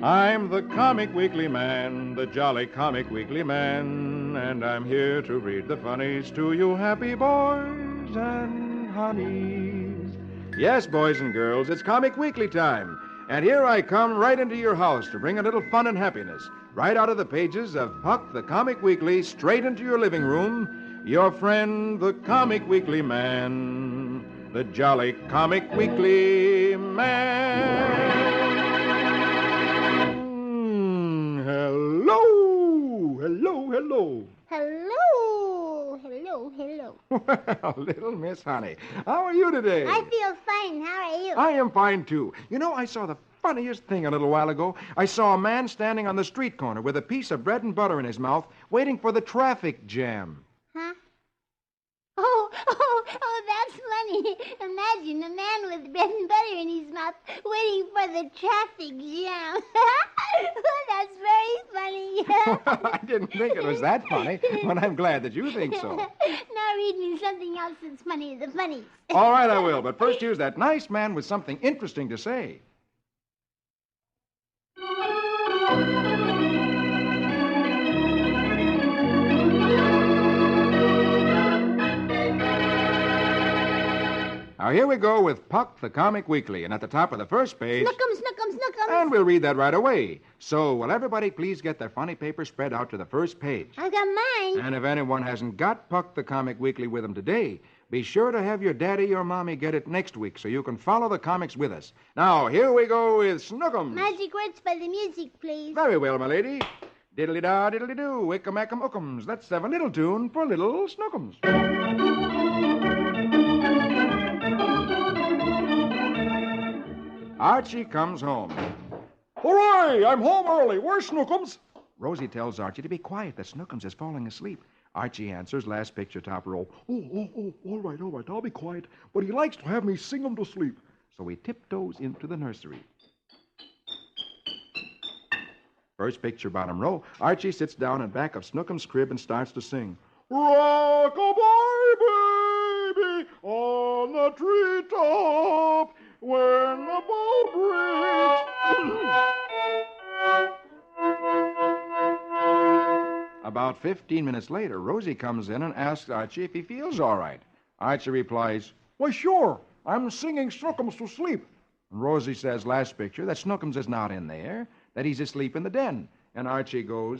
I'm the Comic Weekly Man, the jolly Comic Weekly Man, and I'm here to read the funnies to you happy boys and honeys. Yes, boys and girls, it's Comic Weekly time, and here I come right into your house to bring a little fun and happiness, right out of the pages of Puck the Comic Weekly, straight into your living room. Your friend, the Comic Weekly Man, the jolly Comic Weekly Man. Hello, hello, hello. Hello, hello, hello. Well, little Miss Honey, how are you today? I feel fine. How are you? I am fine, too. You know, I saw the funniest thing a little while ago. I saw a man standing on the street corner with a piece of bread and butter in his mouth, waiting for the traffic jam. Huh? Oh, that's funny. Imagine a man with bread and butter in his mouth waiting for the traffic jam. That's very funny. I didn't think it was that funny, but I'm glad that you think so. Now read me something else that's funny as the funnies. All right, I will, but first here's that nice man with something interesting to say. Now, here we go with Puck the Comic Weekly, and at the top of the first page... Snookums, snookums, snookums. And we'll read that right away. So, will everybody please get their funny paper spread out to the first page? I've got mine. And if anyone hasn't got Puck the Comic Weekly with them today, be sure to have your daddy or mommy get it next week so you can follow the comics with us. Now, here we go with Snookums. Magic words by the music, please. Very well, my lady. Diddly-da, diddly-doo, wick-a-mack-em ookums. Let's have a little tune for little Snookums. Archie comes home. Hooray! I'm home early. Where's Snookums? Rosie tells Archie to be quiet, that Snookums is falling asleep. Archie answers, last picture, top row. Oh, all right, I'll be quiet. But he likes to have me sing him to sleep. So he tiptoes into the nursery. First picture, bottom row. Archie sits down in back of Snookums' crib and starts to sing. Rock-a-bye, baby, on the treetop, when the boat breaks. About 15 minutes later, Rosie comes in and asks Archie if he feels all right. Archie replies, Why, sure, I'm singing Snookums to sleep. and Rosie says, last picture, that Snookums is not in there, that he's asleep in the den. And Archie goes...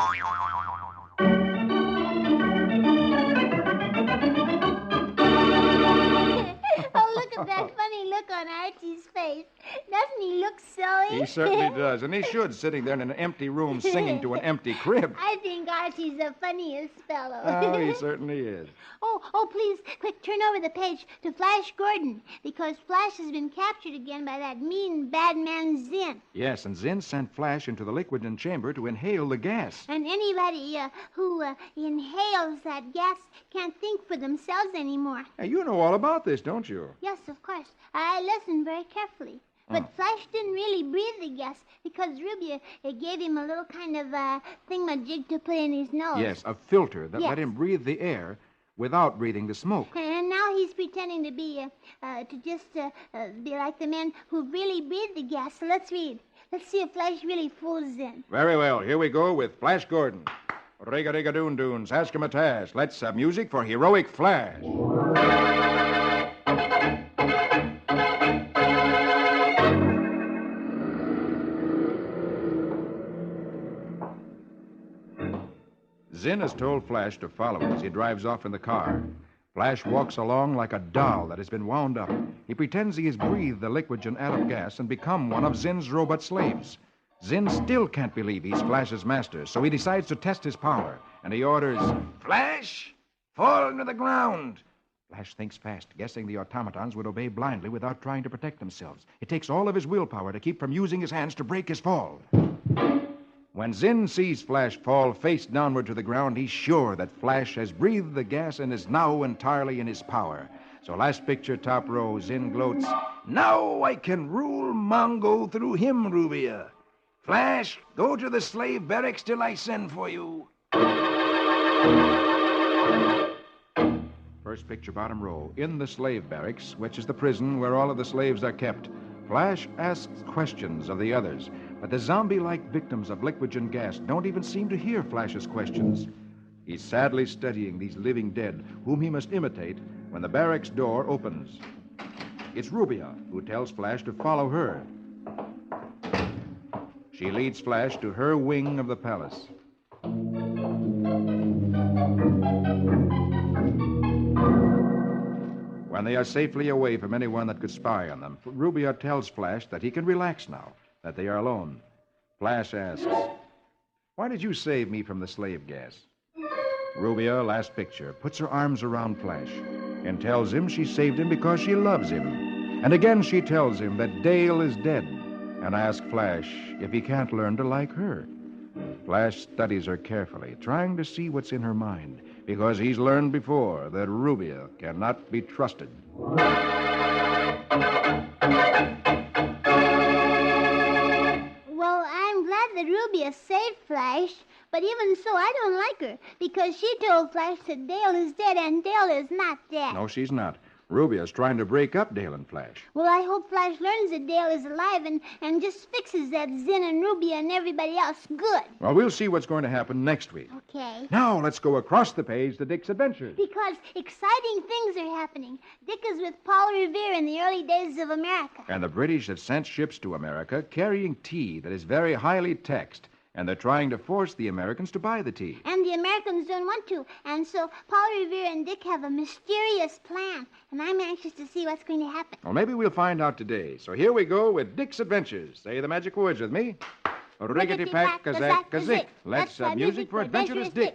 Oh, look at that funny look on Archie's face. Doesn't he look silly? He certainly does, and he should, sitting there in an empty room singing to an empty crib. I think Archie's the funniest fellow. Oh, he certainly is. Oh, please, quick, turn over the page to Flash Gordon, because Flash has been captured again by that mean bad man Zinn. Yes, and Zinn sent Flash into the liquid chamber to inhale the gas. And anybody who inhales that gas can't think for themselves anymore. Hey, you know all about this, don't you? Yes, of course. I listened very carefully. But Flash didn't really breathe the gas because Ruby gave him a little kind of thingamajig to put in his nose. Yes, a filter that Yes. let him breathe the air without breathing the smoke. And now he's pretending to be, be like the men who really breathe the gas. So let's read. Let's see if Flash really fools in. Very well, here we go with Flash Gordon. Riga-diga-doon-doons, ask him a task. Let's have music for heroic Flash. Zinn has told Flash to follow him as he drives off in the car. Flash walks along like a doll that has been wound up. He pretends he has breathed the liquid atom gas and become one of Zinn's robot slaves. Zinn still can't believe he's Flash's master, so he decides to test his power, and he orders, Flash, fall into the ground. Flash thinks fast, guessing the automatons would obey blindly without trying to protect themselves. It takes all of his willpower to keep from using his hands to break his fall. When Zinn sees Flash fall face downward to the ground, he's sure that Flash has breathed the gas and is now entirely in his power. So last picture, top row, Zinn gloats, Now I can rule Mongo through him, Rubia. Flash, go to the slave barracks till I send for you. First picture, bottom row. In the slave barracks, which is the prison where all of the slaves are kept, Flash asks questions of the others, but the zombie-like victims of liquigen gas don't even seem to hear Flash's questions. He's sadly studying these living dead, whom he must imitate, when the barracks door opens. It's Rubia, who tells Flash to follow her. She leads Flash to her wing of the palace. When they are safely away from anyone that could spy on them, Rubia tells Flash that he can relax now, that they are alone. Flash asks, "Why did you save me from the slave gas?" Rubia, last picture, puts her arms around Flash and tells him she saved him because she loves him. And again she tells him that Dale is dead and asks Flash if he can't learn to like her. Flash studies her carefully, trying to see what's in her mind, because he's learned before that Rubia cannot be trusted. Well, I'm glad that Rubia saved Flash, but even so, I don't like her, because she told Flash that Dale is dead, and Dale is not dead. No, she's not. Rubia's trying to break up Dale and Flash. Well, I hope Flash learns that Dale is alive and just fixes that Zin and Rubia and everybody else good. Well, we'll see what's going to happen next week. Okay. Now, let's go across the page to Dick's Adventures. Because exciting things are happening. Dick is with Paul Revere in the early days of America. And the British have sent ships to America carrying tea that is very highly taxed, and they're trying to force the Americans to buy the tea. And the Americans don't want to. And so Paul Revere and Dick have a mysterious plan. And I'm anxious to see what's going to happen. Well, maybe we'll find out today. So here we go with Dick's Adventures. Say the magic words with me. Riggedy-pack, kazak, kazik. Let's have music for adventurous Dick.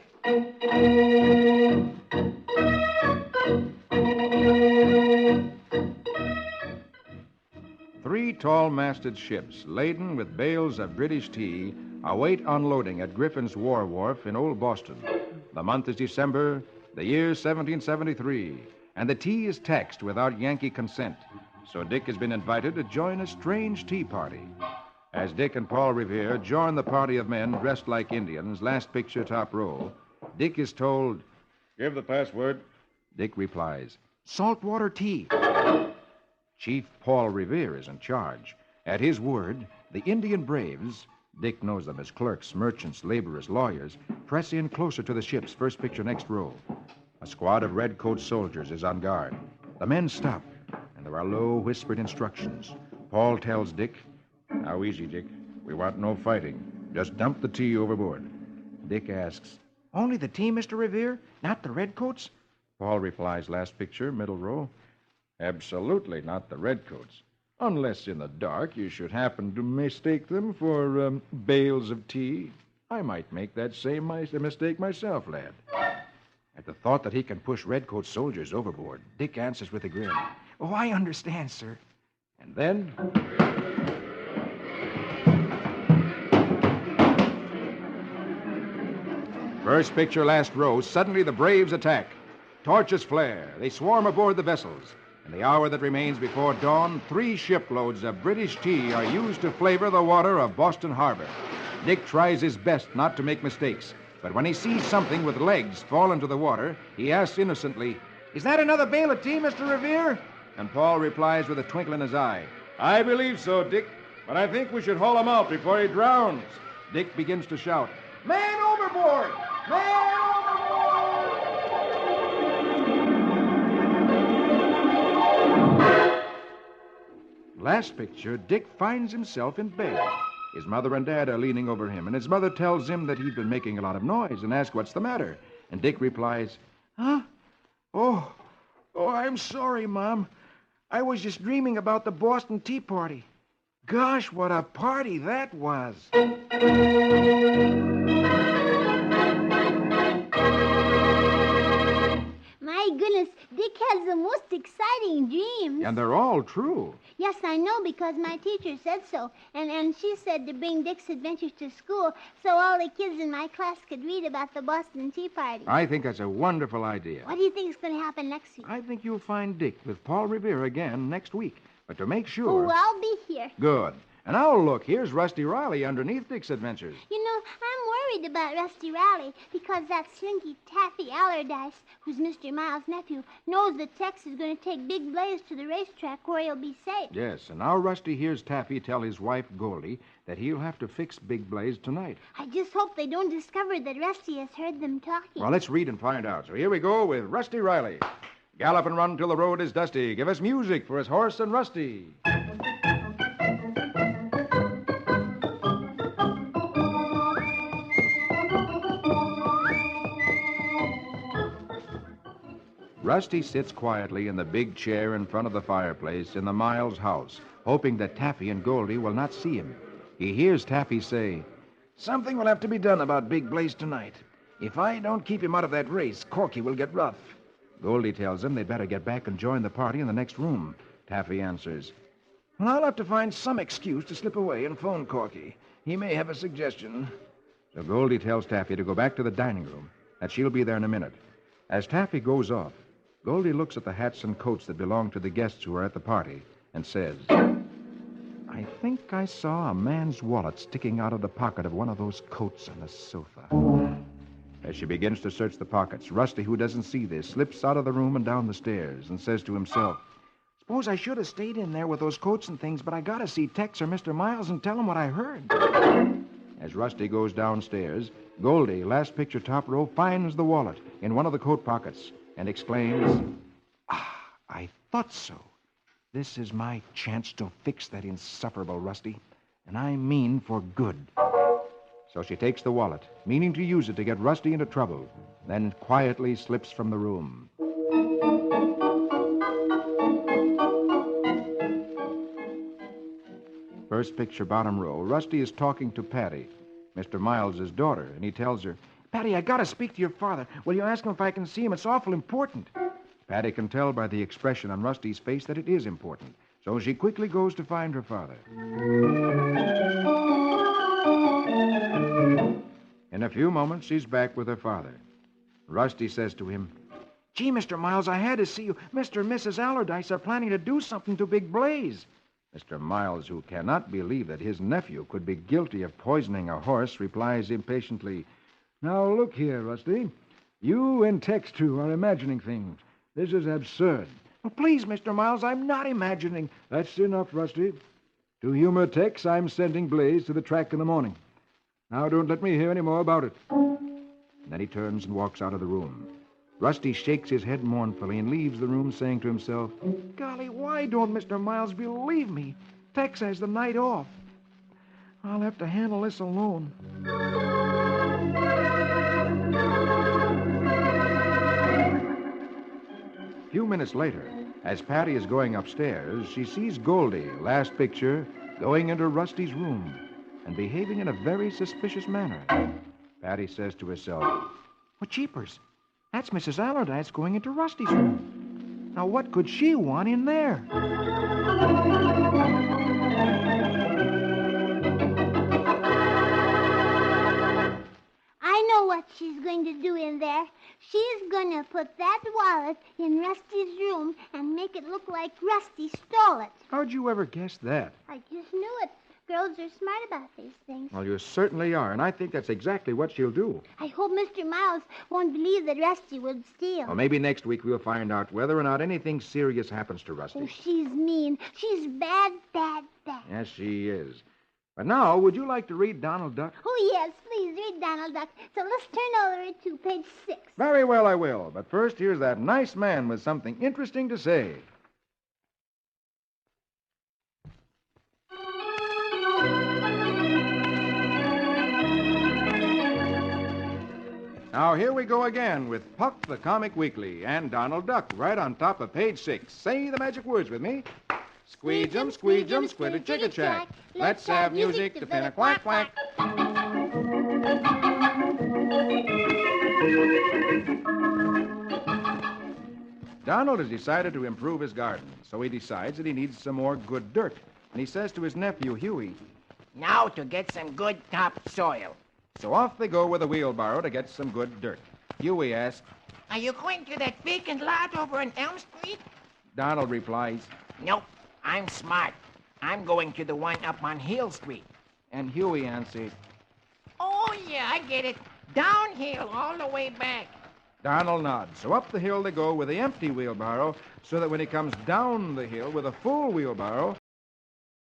Three tall-masted ships laden with bales of British tea await unloading at Griffin's War Wharf in Old Boston. The month is December, the year 1773, and the tea is taxed without Yankee consent. So Dick has been invited to join a strange tea party. As Dick and Paul Revere join the party of men dressed like Indians, last picture top row, Dick is told, "Give the password." Dick replies, "Saltwater tea." Chief Paul Revere is in charge. At his word, the Indian braves, Dick knows them as clerks, merchants, laborers, lawyers, press in closer to the ships, first picture next row. A squad of red-coat soldiers is on guard. The men stop, and there are low, whispered instructions. Paul tells Dick, "Now easy, Dick. We want no fighting. Just dump the tea overboard." Dick asks, "Only the tea, Mr. Revere? Not the redcoats?" Paul replies, last picture, middle row, "Absolutely not the redcoats. Unless in the dark you should happen to mistake them for bales of tea. I might make that same mistake myself, lad." At the thought that he can push redcoat soldiers overboard, Dick answers with a grin, "Oh, I understand, sir." And then... First picture, last row, suddenly the braves attack. Torches flare. They swarm aboard the vessels. In the hour that remains before dawn, 3 shiploads of British tea are used to flavor the water of Boston Harbor. Dick tries his best not to make mistakes, but when he sees something with legs fall into the water, he asks innocently, "Is that another bale of tea, Mr. Revere?" And Paul replies with a twinkle in his eye, "I believe so, Dick, but I think we should haul him out before he drowns." Dick begins to shout, "Man overboard! Man overboard!" Last picture, Dick finds himself in bed. His mother and dad are leaning over him, and his mother tells him that he's been making a lot of noise and asks what's the matter. And Dick replies, "Huh? Oh, I'm sorry, Mom. I was just dreaming about the Boston Tea Party. Gosh, what a party that was." My goodness, Dick has the most exciting dreams. And they're all true. Yes, I know, because my teacher said so. And she said to bring Dick's Adventures to school so all the kids in my class could read about the Boston Tea Party. I think that's a wonderful idea. What do you think is going to happen next week? I think you'll find Dick with Paul Revere again next week. But to make sure... Oh, I'll be here. Good. And now look, here's Rusty Riley underneath Dick's Adventures. You know, I'm worried about Rusty Riley because that slinky Taffy Allardyce, who's Mr. Miles' nephew, knows that Tex is going to take Big Blaze to the racetrack where he'll be safe. Yes, and now Rusty hears Taffy tell his wife, Goldie, that he'll have to fix Big Blaze tonight. I just hope they don't discover that Rusty has heard them talking. Well, let's read and find out. So here we go with Rusty Riley. Gallop and run till the road is dusty. Give us music for his horse and Rusty. Rusty sits quietly in the big chair in front of the fireplace in the Miles house, hoping that Taffy and Goldie will not see him. He hears Taffy say, "Something will have to be done about Big Blaze tonight. If I don't keep him out of that race, Corky will get rough." Goldie tells him they'd better get back and join the party in the next room. Taffy answers, "Well, I'll have to find some excuse to slip away and phone Corky. He may have a suggestion." So Goldie tells Taffy to go back to the dining room, that she'll be there in a minute. As Taffy goes off, Goldie looks at the hats and coats that belong to the guests who are at the party and says, "I think I saw a man's wallet sticking out of the pocket of one of those coats on the sofa." As she begins to search the pockets, Rusty, who doesn't see this, slips out of the room and down the stairs and says to himself, "Suppose I should have stayed in there with those coats and things, but I gotta see Tex or Mr. Miles and tell them what I heard." As Rusty goes downstairs, Goldie, last picture top row, finds the wallet in one of the coat pockets and exclaims, "I thought so. This is my chance to fix that insufferable Rusty, and I mean for good." So she takes the wallet, meaning to use it to get Rusty into trouble, then quietly slips from the room. First picture, bottom row, Rusty is talking to Patty, Mr. Miles' daughter, and he tells her, "Patty, I gotta speak to your father. Will you ask him if I can see him? It's awful important." Patty can tell by the expression on Rusty's face that it is important, so she quickly goes to find her father. In a few moments, she's back with her father. Rusty says to him, "Gee, Mr. Miles, I had to see you. Mr. and Mrs. Allardyce are planning to do something to Big Blaze." Mr. Miles, who cannot believe that his nephew could be guilty of poisoning a horse, replies impatiently, Now, look here, Rusty. You and Tex, too, are imagining things. This is absurd. "Oh, please, Mr. Miles, I'm not imagining." That's enough, Rusty. To humor Tex, I'm sending Blaze to the track in the morning. Now, don't let me hear any more about it. Then he turns and walks out of the room. Rusty shakes his head mournfully and leaves the room, saying to himself, "Golly, why don't Mr. Miles believe me? Tex has the night off. I'll have to handle this alone." A few minutes later, as Patty is going upstairs, she sees Goldie, last picture, going into Rusty's room and behaving in a very suspicious manner. Patty says to herself, "Well, jeepers, that's Mrs. Allardyce going into Rusty's room. Now, what could she want in there?" I know what she's going to do in there. She's going to put that wallet in Rusty's room and make it look like Rusty stole it. "How'd you ever guess that?" I just knew it. Girls are smart about these things. "Well, you certainly are, and I think that's exactly what she'll do." I hope Mr. Miles won't believe that Rusty would steal. Well, maybe next week we'll find out whether or not anything serious happens to Rusty. Oh, she's mean. She's bad, bad, bad. Yes, she is. But now, would you like to read Donald Duck? Oh, yes, please read Donald Duck. So let's turn over to page 6. Very well, I will. But first, here's that nice man with something interesting to say. Now, here we go again with Puck the Comic Weekly and Donald Duck right on top of page 6. Say the magic words with me. Squeegem, squeegem, squitter, chicka chack. Let's have music to fin a quack quack. Donald has decided to improve his garden, so he decides that he needs some more good dirt. And he says to his nephew, Huey, "Now to get some good topsoil." So off they go with a wheelbarrow to get some good dirt. Huey asks, "Are you going to that vacant lot over on Elm Street?" Donald replies, "Nope, I'm smart. I'm going to the one up on Hill Street." and Huey answered, "Oh, Oh, yeah, I get it. Downhill all the way back. Donald nods. So up the hill they go with the empty wheelbarrow, so that when he comes down the hill with a full wheelbarrow,